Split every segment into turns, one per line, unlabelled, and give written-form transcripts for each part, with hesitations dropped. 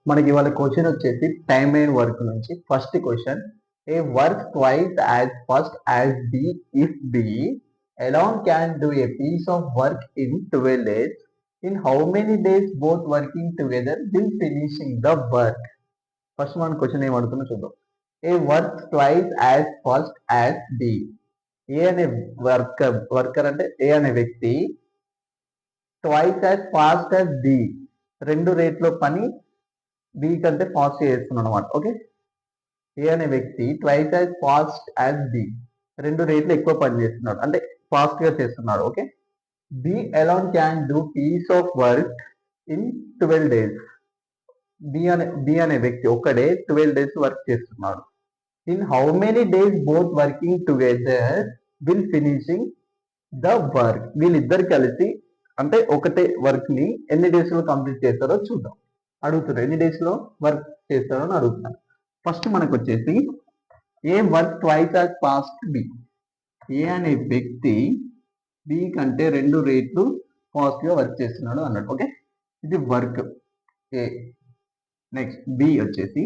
మనకి ఇవాళ క్వశ్చన్ వచ్చేసి టైమ్ అండ్ వర్క్ నుంచి. First question, A work twice as fast as B if B alone can do a piece of work in 12 days. In how many days both working together will finishing the work? First మన question ఏమడుతున్నా చూద్దాం. A work twice as fast as B. A అనే worker అంటే A అనే వ్యక్తి twice as fast as B, రెండు రేట్లో పని బి కంటే ఫాస్ట్ చేస్తున్నాడు అనమాట. ఓకే, ఏ అనే వ్యక్తి twice as fast as B, రెండు రేట్లు ఎక్కువ పని చేస్తున్నాడు అంటే ఫాస్ట్ గా చేస్తున్నాడు. Okay, B alone can do piece of work in 12 days. B అనే వ్యక్తి ఒక్కడే 12 days వర్క్ చేస్తున్నాడు. In how many days both working together will finishing the work. వీళ్ళిద్దరు కలిసి అంటే ఒకటే వర్క్ ని ఎన్ని డేస్ లో కంప్లీట్ చేస్తారో చూద్దాం. అడుగుతున్నారు ఎన్ని డేస్ లో వర్క్ చేస్తారో అని అడుగుతున్నాను. ఫస్ట్ మనకు వచ్చేసి A work twice as fast B. A అనే వ్యక్తి బి కంటే రెండు రేట్లు ఫాస్ట్ గా వర్క్ చేస్తున్నాడు అన్నాడు. ఓకే, ఇది వర్క్ ఏ. నెక్స్ట్ బి వచ్చేసి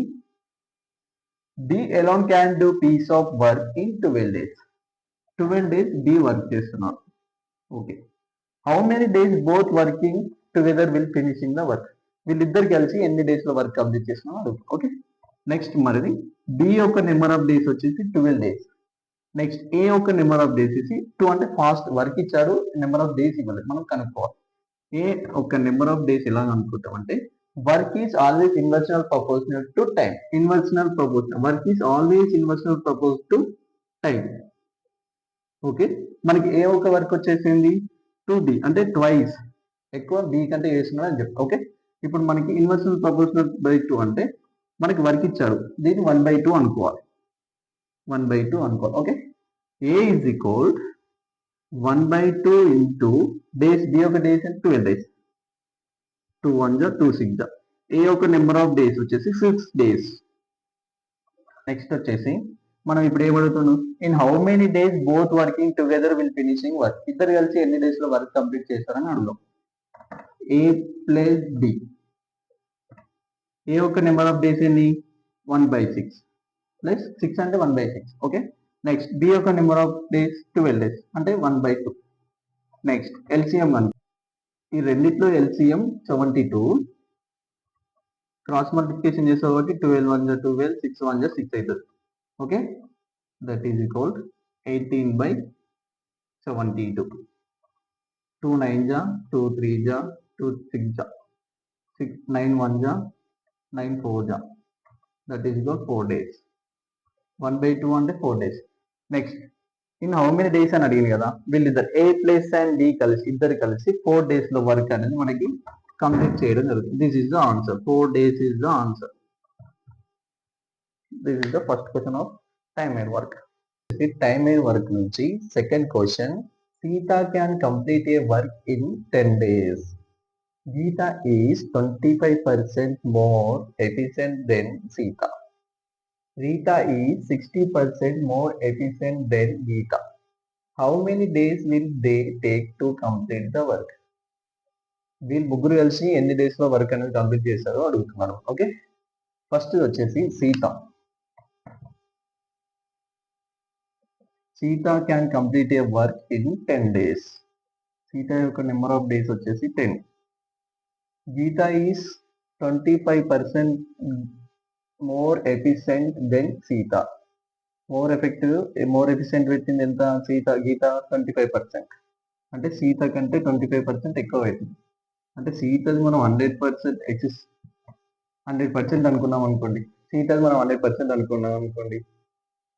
B alone can do piece of work in 12 days. 12 days B work చేస్తున్నాడు. Okay, how many days both working together will finishing the work. వీళ్ళిద్దరు కలిసి ఎన్ని డేస్ లో వర్క్ కంప్లీట్ చేస్తున్నారో అడుగుతాం. Okay, next మరిది B యొక్క నెంబర్ ఆఫ్ డేస్ వచ్చేసి 12 days. నెక్స్ట్ ఏ యొక్క నెంబర్ ఆఫ్ డేస్ ఇచ్చి 2 అంటే ఫాస్ట్ వర్క్ ఇచ్చాడు, నెంబర్ ఆఫ్ డేస్ ఇవ్వలేదు, మనం కనుక్కోవాలి. ఏ ఒక నెంబర్ ఆఫ్ డేస్ ఎలా అనుకుంటాం అంటే work is always inversely proportional to time. Inversely proportional, work is always inversely propose to time. Okay, మనకి ఏ ఒక వర్క్ వచ్చేసింది 2D అంటే ట్వైస్ ఎక్కువ బి కంటే చేస్తున్నాడు అని చెప్పి. ఓకే, ఇప్పుడు మనకి ఇన్వర్షనల్ ప్రపోర్షనల్ బై 2 అంటే మనకి వర్క్ ఇచ్చాడు, దీన్ని 1/2 అనుకోవాలి. 1/2 అనుకోవాలి. Okay, A is equal 1/2 into days. B యొక్క డేస్ అంటే 12 days. 2 1 జా 2 6 జా. ఏ యొక్క నెంబర్ ఆఫ్ డేస్ వచ్చేసి 6 days. నెక్స్ట్ వచ్చేసి మనం ఇప్పుడు ఏమడుగుతున్నాం, in how many days both working together will finishing work. ఇద్దరు కలిసి ఎన్ని డేస్ లో వర్క్ కంప్లీట్ చేస్తారని అడుగుదాం. ఏ ప్లస్ బి. ఏ యొక్క నెంబర్ ఆఫ్ డేస్ ఏంటి 1/6 ప్లస్ 6 అంటే 1/6. ఓకే, నెక్స్ట్ బి యొక్క నెంబర్ ఆఫ్ డేస్ 12 days అంటే 1/2. నెక్స్ట్ ఎల్సిఎం అని, ఈ రెండిట్లో ఎల్సిఎం 72. క్రాస్ మల్టిప్లికేషన్ చేసే కాబట్టి 12 1 జా 12, 6 1 జా 6 అవుతుంది. Okay, that is equal 18/72. 2 9 జా 2 3 జా 2 6 జా 6 9 1 జా 9 4 జా, దట్ ఈజ్ ఈక్వల్ 4 days. 1/2 అంటే 4 days. Next in how many days అని అడిగింది కదా, వీళ్ళిద్దరు ఏ ప్లస్ అండ్ బి కలిసి ఇద్దరు కలిసి 4 days లో వర్క్ అనేది మనకి కంప్లీట్ చేయడం జరుగుతుంది. This is the answer. 4 days is the answer. This is the first question of time and work. Time and work నుంచి second question, Sita can complete a work in 10 days. Geeta is 25% more efficient than Sita. Rita is 60% more efficient than Geeta. How many days will they take to complete the work? వీళ్ళు ముగ్గురు కలిసి ఎన్ని days లో work అనేది complete చేస్తారో అడుగుతున్నారు. Okay, first వచ్చేసి Sita. Sita can complete a work in 10 days. Sita యొక్క నెంబర్ ఆఫ్ డేస్ వచ్చేసి 10. Geeta is 25% more efficient than Sita. More efficient పెట్టింది ఎంత సీత, గీత 25%. అంటే సీత కంటే 25% ఎక్కువ అవుతుంది. అంటే సీతది మనం 100% అనుకున్నాం అనుకోండి, సీతది మనం 100% అనుకున్నాం అనుకోండి,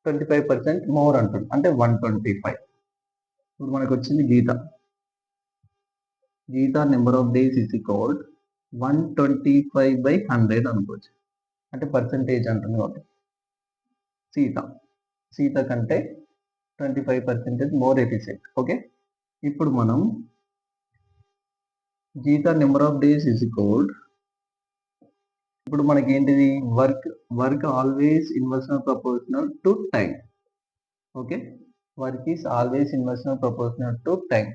25% మోర్ అంటుంది అంటే 125. ఇప్పుడు మనకు వచ్చింది Geeta. Geeta number of days is equal 125/100 అనుకోవచ్చు, అంటే పర్సంటేజ్ అంటుంది కాబట్టి సీత కంటే 25% మోర్ ఎఫిషియెంట్. ఓకే, ఇప్పుడు మనం Geeta number of days is equal, ఇప్పుడు మనకి ఏంటిది work always inversely proportional to time. Okay, work is always inversely proportional to time.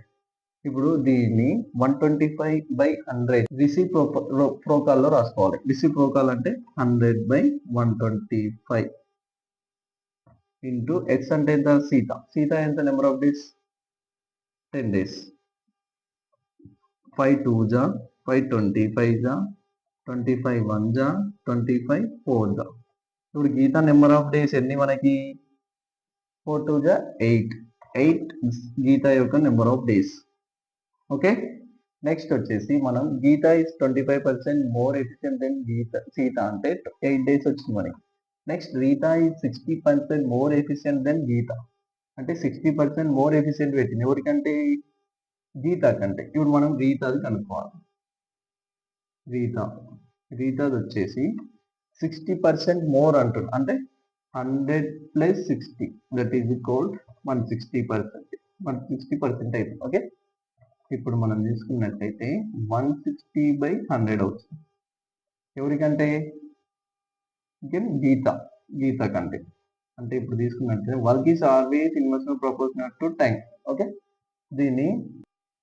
ఇప్పుడు దీన్ని 125/100 రిసిప్రోకాల్లో రాసుకోవాలి. రిసిప్రోకాల్ అంటే 100/125 ఇంటూ ఎక్స్ అంటే ఎంత, సీత. సీత ఎంత, నెంబర్ ఆఫ్ డేస్ 10 days. 5 2 जा 5 25 जा 25 1 जा 25 4 जा. ఇప్పుడు గీత నెంబర్ ఆఫ్ డేస్ ఎన్ని మనకి, 4 2 जा 8 గీత యొక్క number of days. Okay, next వచ్చేసి మనం Geeta is 25% more efficient than Sita అంటే 8 days వచ్చింది మనకి. Next Rita is 60% more efficient than Geeta అంటే 60% మోర్ ఎఫిషియెంట్ పెట్టింది ఎవరికంటే, గీత కంటే. ఇప్పుడు మనం రీతాది కనుక్కోవాలి. రీతాది వచ్చేసి 60% మోర్ అంటుంది, అంటే 100 + 60 దట్ ఈజ్ ఈక్వల్ 160%. 160% అయితే ఓకే. ఇప్పుడు మనం తీసుకున్నట్టయితే 160/100 అవుతుంది ఎవరికంటే, గీత కంటే. అంటే ఇప్పుడు తీసుకున్నట్టయితే work is always inversely proportional to time. Okay, దీన్ని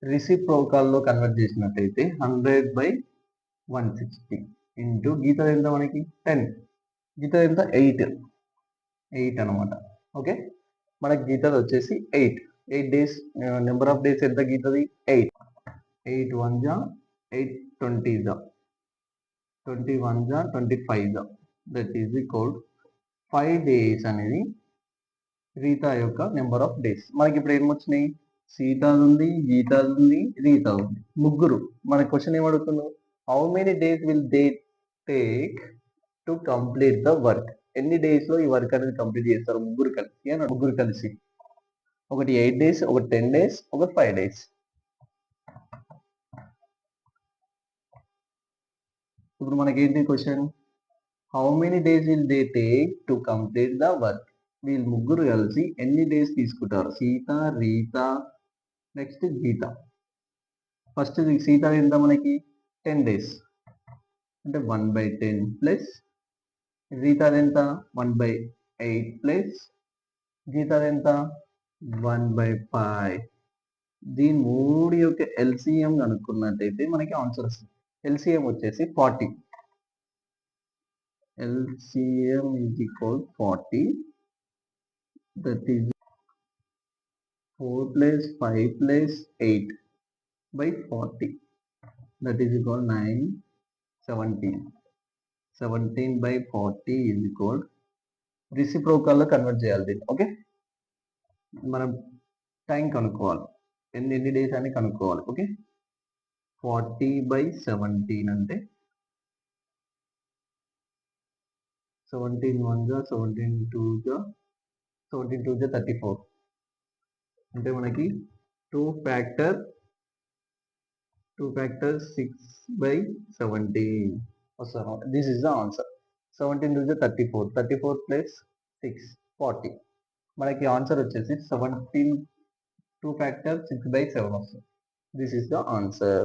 రిసిప్రోకాల్లో కన్వర్ట్ చేసినట్టయితే 100/160 ఇంటూ గీత ఎంత మనకి 10, గీత ఎంత 8 అనమాట. ఓకే, మనకి గీతది వచ్చేసి 8 days. నెంబర్ ఆఫ్ డేస్ ఎంత గీతది 8. 8 1 जा 8 20 जा 21 जा 25 जा దట్ ఈజ్ ఈక్వల్ 5 days అనేది రీత యొక్క నెంబర్ ఆఫ్ డేస్. మనకి ఇప్పుడు ఏమొచ్చినాయి, సీత ఉంది, గీత ఉంది, రీత ఉంది, ముగ్గురు. మన క్వశ్చన్ ఏమడుగుతున్నావు, how many days will they take to complete the work. ఎన్ని డేస్ లో ఈ వర్క్ అనేది కంప్లీట్ చేస్తారు ముగ్గురు కలిసి అని. ముగ్గురు కలిసి ఒకటి 8 days, ఒకటి 10 days, ఒకటి 5 days. ఇప్పుడు మనకేంటి question, how many days will they take to complete the work. వీళ్ళు ముగ్గురు కలిసి ఎన్ని డేస్ తీసుకుంటారు, సీత, రీత, నెక్స్ట్ గీత. ఫస్ట్ సీత ఎంత మనకి 10 days అంటే 1/10 ప్లస్ రీత ఎంత 1/8 ప్లస్ గీత ఎంత 1/5. దీని మూడు యొక్క ఎల్సిఎం కనుక్కున్నట్టయితే మనకి ఆన్సర్ వస్తుంది. ఎల్సిఎం వచ్చేసి 40. LCM is equal 40, that is 4 plus 5 plus 8/40, that is equal 9 17. 17/40 is equal reciprocal లో కన్వర్ట్ చేయాలి దీన్ని. ఓకే, మనం టైం కనుక్కోవాలి, ఎన్ని డేస్ అని కనుక్కోవాలి. ఓకే, 40/17 అంటే 17 1 जा 17 2 जा 34 అంటే మనకి 2 ఫ్యాక్టర్ 6/17 వస్తుంది. This is the answer. 17 2 जा 34 ప్లస్ 6 40. మనకి ఆన్సర్ వచ్చేసి 17 2 ఫ్యాక్టర్ 6/7 వస్తుంది. This is the answer.